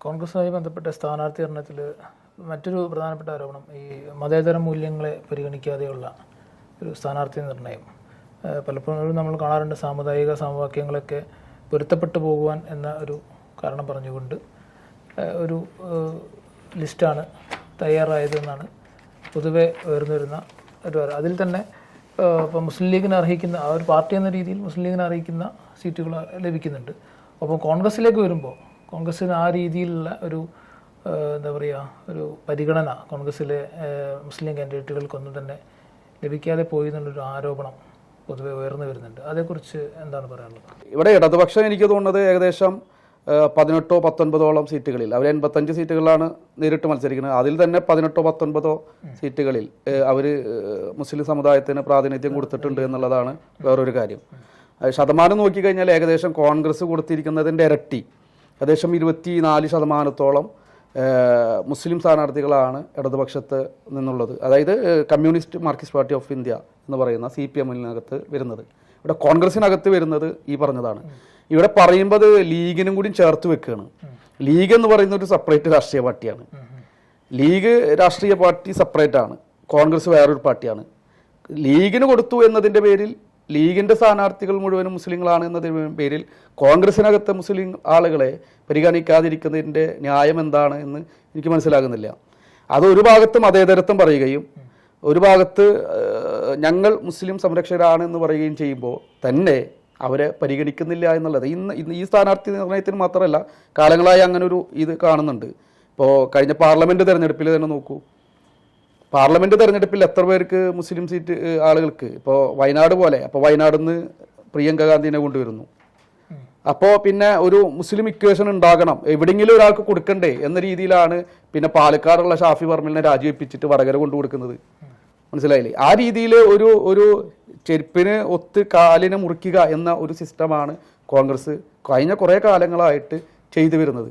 കോൺഗ്രസുമായി ബന്ധപ്പെട്ട സ്ഥാനാർത്ഥി നിർണയത്തിൽ മറ്റൊരു പ്രധാനപ്പെട്ട ആരോപണം ഈ മതേതര മൂല്യങ്ങളെ പരിഗണിക്കാതെയുള്ള ഒരു സ്ഥാനാർത്ഥി നിർണയം. പലപ്പോഴും നമ്മൾ കാണാറുണ്ട് സാമുദായിക സമവാക്യങ്ങളൊക്കെ പൊരുത്തപ്പെട്ടു പോകുവാൻ എന്ന ഒരു കാരണം പറഞ്ഞുകൊണ്ട് ഒരു ലിസ്റ്റാണ് തയ്യാറായതെന്നാണ് പൊതുവെ ഉയർന്നു വരുന്ന ഒരു അതിൽ തന്നെ ഇപ്പോൾ മുസ്ലിം ലീഗിന് അർഹിക്കുന്ന ആ ഒരു പാർട്ടി എന്ന രീതിയിൽ മുസ്ലിം ലീഗിന് അർഹിക്കുന്ന സീറ്റുകൾ ലഭിക്കുന്നുണ്ട്. അപ്പോൾ കോൺഗ്രസ്സിലേക്ക് വരുമ്പോൾ കോൺഗ്രസ്സിന് ആ രീതിയിലുള്ള ഒരു എന്താ പറയുക ഒരു പരിഗണന കോൺഗ്രസ്സിലെ മുസ്ലിം കാൻഡിഡേറ്റുകൾക്കൊന്നും തന്നെ ലഭിക്കാതെ പോയി എന്നുള്ളൊരു ആരോപണം പൊതുവെ ഉയർന്നു വരുന്നുണ്ട്. അതേക്കുറിച്ച് എന്താണ് പറയാനുള്ളത്? ഇവിടെ ഇടതുപക്ഷം എനിക്ക് തോന്നുന്നത് ഏകദേശം 18-19 സീറ്റുകളിൽ അവർ 85 സീറ്റുകളിലാണ് നേരിട്ട് മത്സരിക്കുന്നത്. അതിൽ തന്നെ 18-19 സീറ്റുകളിൽ അവർ മുസ്ലിം സമുദായത്തിന് പ്രാതിനിധ്യം കൊടുത്തിട്ടുണ്ട് എന്നുള്ളതാണ് വേറൊരു കാര്യം. ശതമാനം നോക്കിക്കഴിഞ്ഞാൽ ഏകദേശം കോൺഗ്രസ് കൊടുത്തിരിക്കുന്നതിൻ്റെ ഇരട്ടി, ഏകദേശം 24% മുസ്ലിം സ്ഥാനാർത്ഥികളാണ് ഇടതുപക്ഷത്ത് നിന്നുള്ളത്. അതായത് communist Marxist party of India എന്ന് പറയുന്ന CPM-നകത്ത് വരുന്നത്. ഇവിടെ കോൺഗ്രസിനകത്ത് വരുന്നത് ഈ പറഞ്ഞതാണ്. ഇവിടെ പറയുമ്പോൾ അത് ലീഗിനും കൂടി ചേർത്ത് വെക്കുകയാണ്. ലീഗ് എന്ന് പറയുന്ന ഒരു സെപ്പറേറ്റ് രാഷ്ട്രീയ പാർട്ടിയാണ്. ലീഗ് രാഷ്ട്രീയ പാർട്ടി സെപ്പറേറ്റ് ആണ്, കോൺഗ്രസ് വേറൊരു പാർട്ടിയാണ്. ലീഗിന് കൊടുത്തു എന്നതിൻ്റെ പേരിൽ ലീഗിൻ്റെ സ്ഥാനാർത്ഥികൾ മുഴുവനും മുസ്ലിങ്ങളാണ് എന്നതിൻ്റെ പേരിൽ കോൺഗ്രസിനകത്തെ മുസ്ലിം ആളുകളെ പരിഗണിക്കാതിരിക്കുന്നതിൻ്റെ ന്യായം എന്താണ് എന്ന് എനിക്ക് മനസ്സിലാകുന്നില്ല. അത് ഒരു ഭാഗത്ത് മതേതരത്വം പറയുകയും ഒരു ഭാഗത്ത് ഞങ്ങൾ മുസ്ലിം സംരക്ഷകരാണ് എന്ന് പറയുകയും ചെയ്യുമ്പോൾ തന്നെ അവരെ പരിഗണിക്കുന്നില്ല എന്നുള്ളത് ഇന്ന് ഈ സ്ഥാനാർത്ഥി നിർണയത്തിന് മാത്രമല്ല, കാലങ്ങളായി അങ്ങനെ ഒരു ഇത് കാണുന്നുണ്ട്. ഇപ്പോൾ കഴിഞ്ഞ പാർലമെൻറ്റ് തെരഞ്ഞെടുപ്പിൽ തന്നെ നോക്കൂ, പാർലമെൻറ്റ് തെരഞ്ഞെടുപ്പിൽ എത്ര പേർക്ക് മുസ്ലിം സീറ്റ് ആളുകൾക്ക്, ഇപ്പോൾ വയനാട് പോലെ, അപ്പോൾ വയനാട്ടിൽ നിന്ന് പ്രിയങ്ക ഗാന്ധിനെ കൊണ്ടുവരുന്നു. അപ്പോൾ പിന്നെ ഒരു മുസ്ലിം ഇക്വേഷൻ ഉണ്ടാകണം, എവിടെയെങ്കിലും ഒരാൾക്ക് കൊടുക്കണ്ടേ എന്ന രീതിയിലാണ് പിന്നെ പാലക്കാടുള്ള ഷാഫി പറമ്പിലിനെ രാജിവെപ്പിച്ചിട്ട് വടകര കൊണ്ടു കൊടുക്കുന്നത്. മനസ്സിലായില്ലേ? ആ രീതിയിൽ ഒരു ചെരുപ്പിന് ഒത്ത് കാലിനെ മുറിക്കുക എന്ന ഒരു സിസ്റ്റമാണ് കോൺഗ്രസ് കഴിഞ്ഞ കുറേ കാലങ്ങളായിട്ട് ചെയ്തു വരുന്നത്.